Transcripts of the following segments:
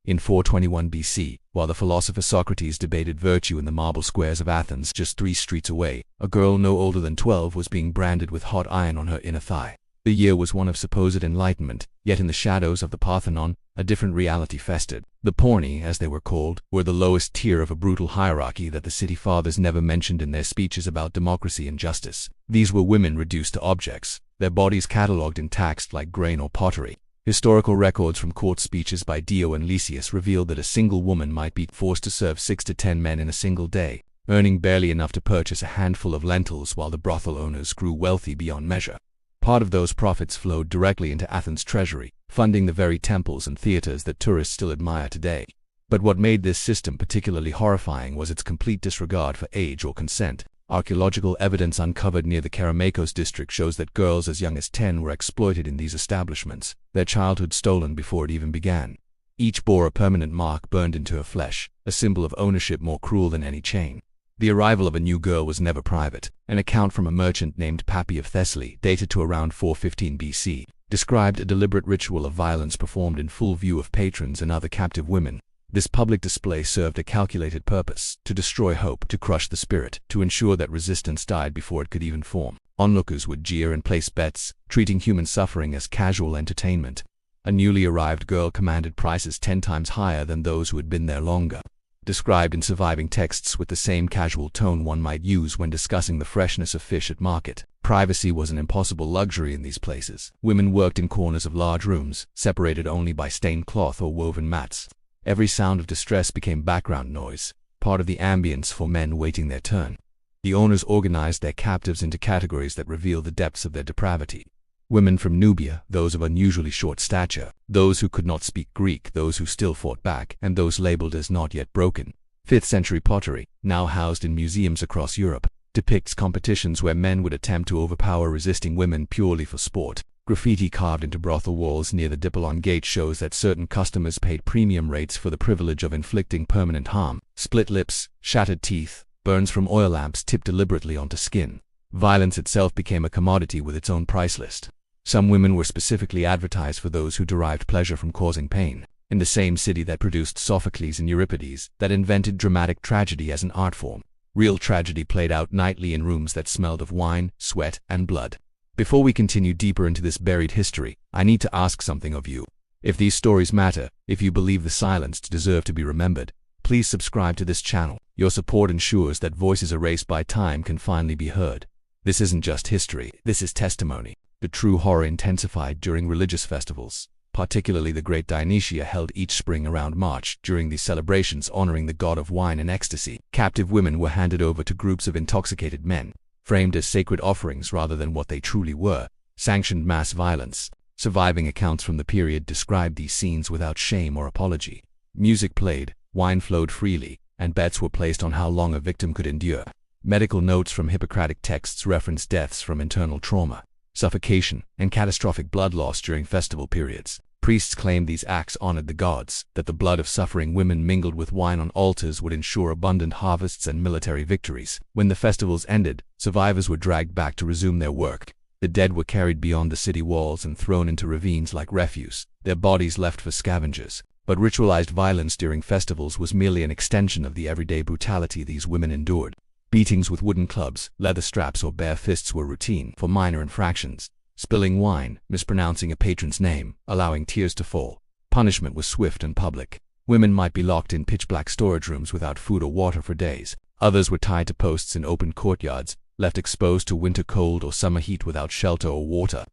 In 421 BC, while the philosopher Socrates debated virtue in the marble squares of Athens just 3 streets away, a girl no older than 12 was being branded with hot iron on her inner thigh. The year was one of supposed enlightenment, yet in the shadows of the Parthenon, a different reality festered. The porni, as they were called, were the lowest tier of a brutal hierarchy that the city fathers never mentioned in their speeches about democracy and justice. These were women reduced to objects, their bodies catalogued and taxed like grain or pottery. Historical records from court speeches by Dio and Lysias revealed that a single woman might be forced to serve 6 to 10 men in a single day, earning barely enough to purchase a handful of lentils while the brothel owners grew wealthy beyond measure. Part of those profits flowed directly into Athens' treasury, funding the very temples and theaters that tourists still admire today. But what made this system particularly horrifying was its complete disregard for age or consent. Archaeological evidence uncovered near the Kerameikos district shows that girls as young as 10 were exploited in these establishments, their childhood stolen before it even began. Each bore a permanent mark burned into her flesh, a symbol of ownership more cruel than any chain. The arrival of a new girl was never private. An account from a merchant named Pappy of Thessaly, dated to around 415 BC, described a deliberate ritual of violence performed in full view of patrons and other captive women. This public display served a calculated purpose: to destroy hope, to crush the spirit, to ensure that resistance died before it could even form. Onlookers would jeer and place bets, treating human suffering as casual entertainment. A newly arrived girl commanded prices 10 times higher than those who had been there longer. Described in surviving texts with the same casual tone one might use when discussing the freshness of fish at market. Privacy was an impossible luxury in these places. Women worked in corners of large rooms, separated only by stained cloth or woven mats. Every sound of distress became background noise, part of the ambience for men waiting their turn. The owners organized their captives into categories that reveal the depths of their depravity. Women from Nubia, those of unusually short stature, those who could not speak Greek, those who still fought back, and those labeled as not yet broken. 5th century pottery, now housed in museums across Europe, depicts competitions where men would attempt to overpower resisting women purely for sport. Graffiti carved into brothel walls near the Dipollon Gate shows that certain customers paid premium rates for the privilege of inflicting permanent harm. Split lips, shattered teeth, burns from oil lamps tipped deliberately onto skin. Violence itself became a commodity with its own price list. Some women were specifically advertised for those who derived pleasure from causing pain. In the same city that produced Sophocles and Euripides, that invented dramatic tragedy as an art form, real tragedy played out nightly in rooms that smelled of wine, sweat, and blood. Before we continue deeper into this buried history, I need to ask something of you. If these stories matter, if you believe the silenced deserve to be remembered, please subscribe to this channel. Your support ensures that voices erased by time can finally be heard. This isn't just history, this is testimony. The true horror intensified during religious festivals, particularly the Great Dionysia held each spring around March. During these celebrations honoring the god of wine and ecstasy, captive women were handed over to groups of intoxicated men, framed as sacred offerings rather than what they truly were, sanctioned mass violence. Surviving accounts from the period described these scenes without shame or apology. Music played, wine flowed freely, and bets were placed on how long a victim could endure. Medical notes from Hippocratic texts reference deaths from internal trauma, suffocation, and catastrophic blood loss during festival periods. Priests claimed these acts honored the gods, that the blood of suffering women mingled with wine on altars would ensure abundant harvests and military victories. When the festivals ended, survivors were dragged back to resume their work. The dead were carried beyond the city walls and thrown into ravines like refuse, their bodies left for scavengers. But ritualized violence during festivals was merely an extension of the everyday brutality these women endured. Beatings with wooden clubs, leather straps, or bare fists were routine for minor infractions. Spilling wine, mispronouncing a patron's name, allowing tears to fall. Punishment was swift and public. Women might be locked in pitch-black storage rooms without food or water for days. Others were tied to posts in open courtyards, left exposed to winter cold or summer heat without shelter or water.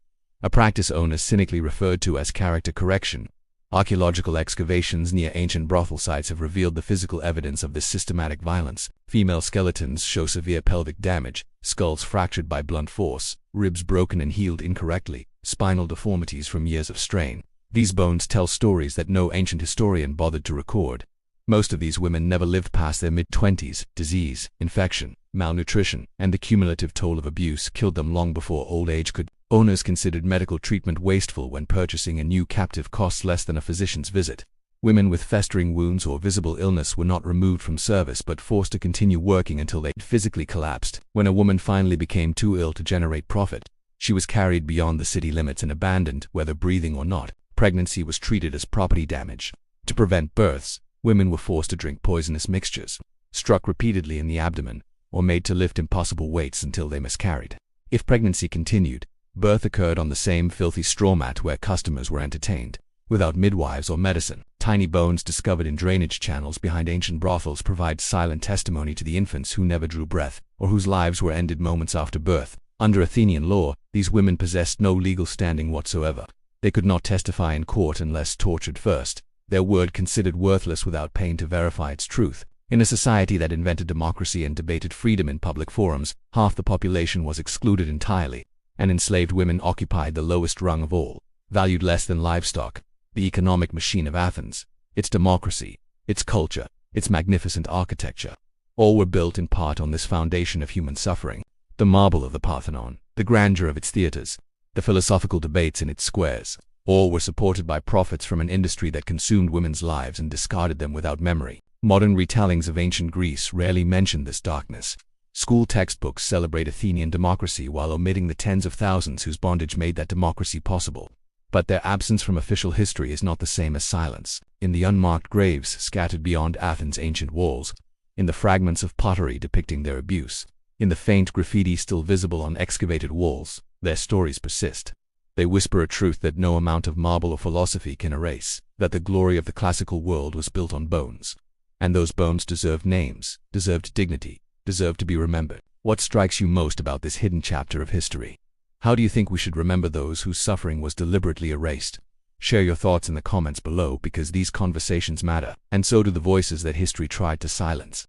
A practice owners cynically referred to as character correction. Archaeological excavations near ancient brothel sites have revealed the physical evidence of this systematic violence. Female skeletons show severe pelvic damage, skulls fractured by blunt force, ribs broken and healed incorrectly, spinal deformities from years of strain. These bones tell stories that no ancient historian bothered to record. Most of these women never lived past their mid-20s. Disease, infection, malnutrition, and the cumulative toll of abuse killed them long before old age could. Owners considered medical treatment wasteful when purchasing a new captive costs less than a physician's visit. Women with festering wounds or visible illness were not removed from service but forced to continue working until they physically collapsed. When a woman finally became too ill to generate profit, she was carried beyond the city limits and abandoned, whether breathing or not. Pregnancy was treated as property damage. To prevent births, women were forced to drink poisonous mixtures, struck repeatedly in the abdomen, or made to lift impossible weights until they miscarried. If pregnancy continued, birth occurred on the same filthy straw mat where customers were entertained, without midwives or medicine. Tiny bones discovered in drainage channels behind ancient brothels provide silent testimony to the infants who never drew breath, or whose lives were ended moments after birth. Under Athenian law, these women possessed no legal standing whatsoever. They could not testify in court unless tortured first, their word considered worthless without paying to verify its truth. In a society that invented democracy and debated freedom in public forums, half the population was excluded entirely, and enslaved women occupied the lowest rung of all, valued less than livestock. The economic machine of Athens, its democracy, its culture, its magnificent architecture, all were built in part on this foundation of human suffering. The marble of the Parthenon, the grandeur of its theaters, the philosophical debates in its squares, all were supported by profits from an industry that consumed women's lives and discarded them without memory. Modern retellings of ancient Greece rarely mention this darkness. School textbooks celebrate Athenian democracy while omitting the tens of thousands whose bondage made that democracy possible. But their absence from official history is not the same as silence. In the unmarked graves scattered beyond Athens' ancient walls, in the fragments of pottery depicting their abuse, in the faint graffiti still visible on excavated walls, their stories persist. They whisper a truth that no amount of marble or philosophy can erase, that the glory of the classical world was built on bones. And those bones deserved names, deserved dignity, deserved to be remembered. What strikes you most about this hidden chapter of history? How do you think we should remember those whose suffering was deliberately erased? Share your thoughts in the comments below because these conversations matter, and so do the voices that history tried to silence.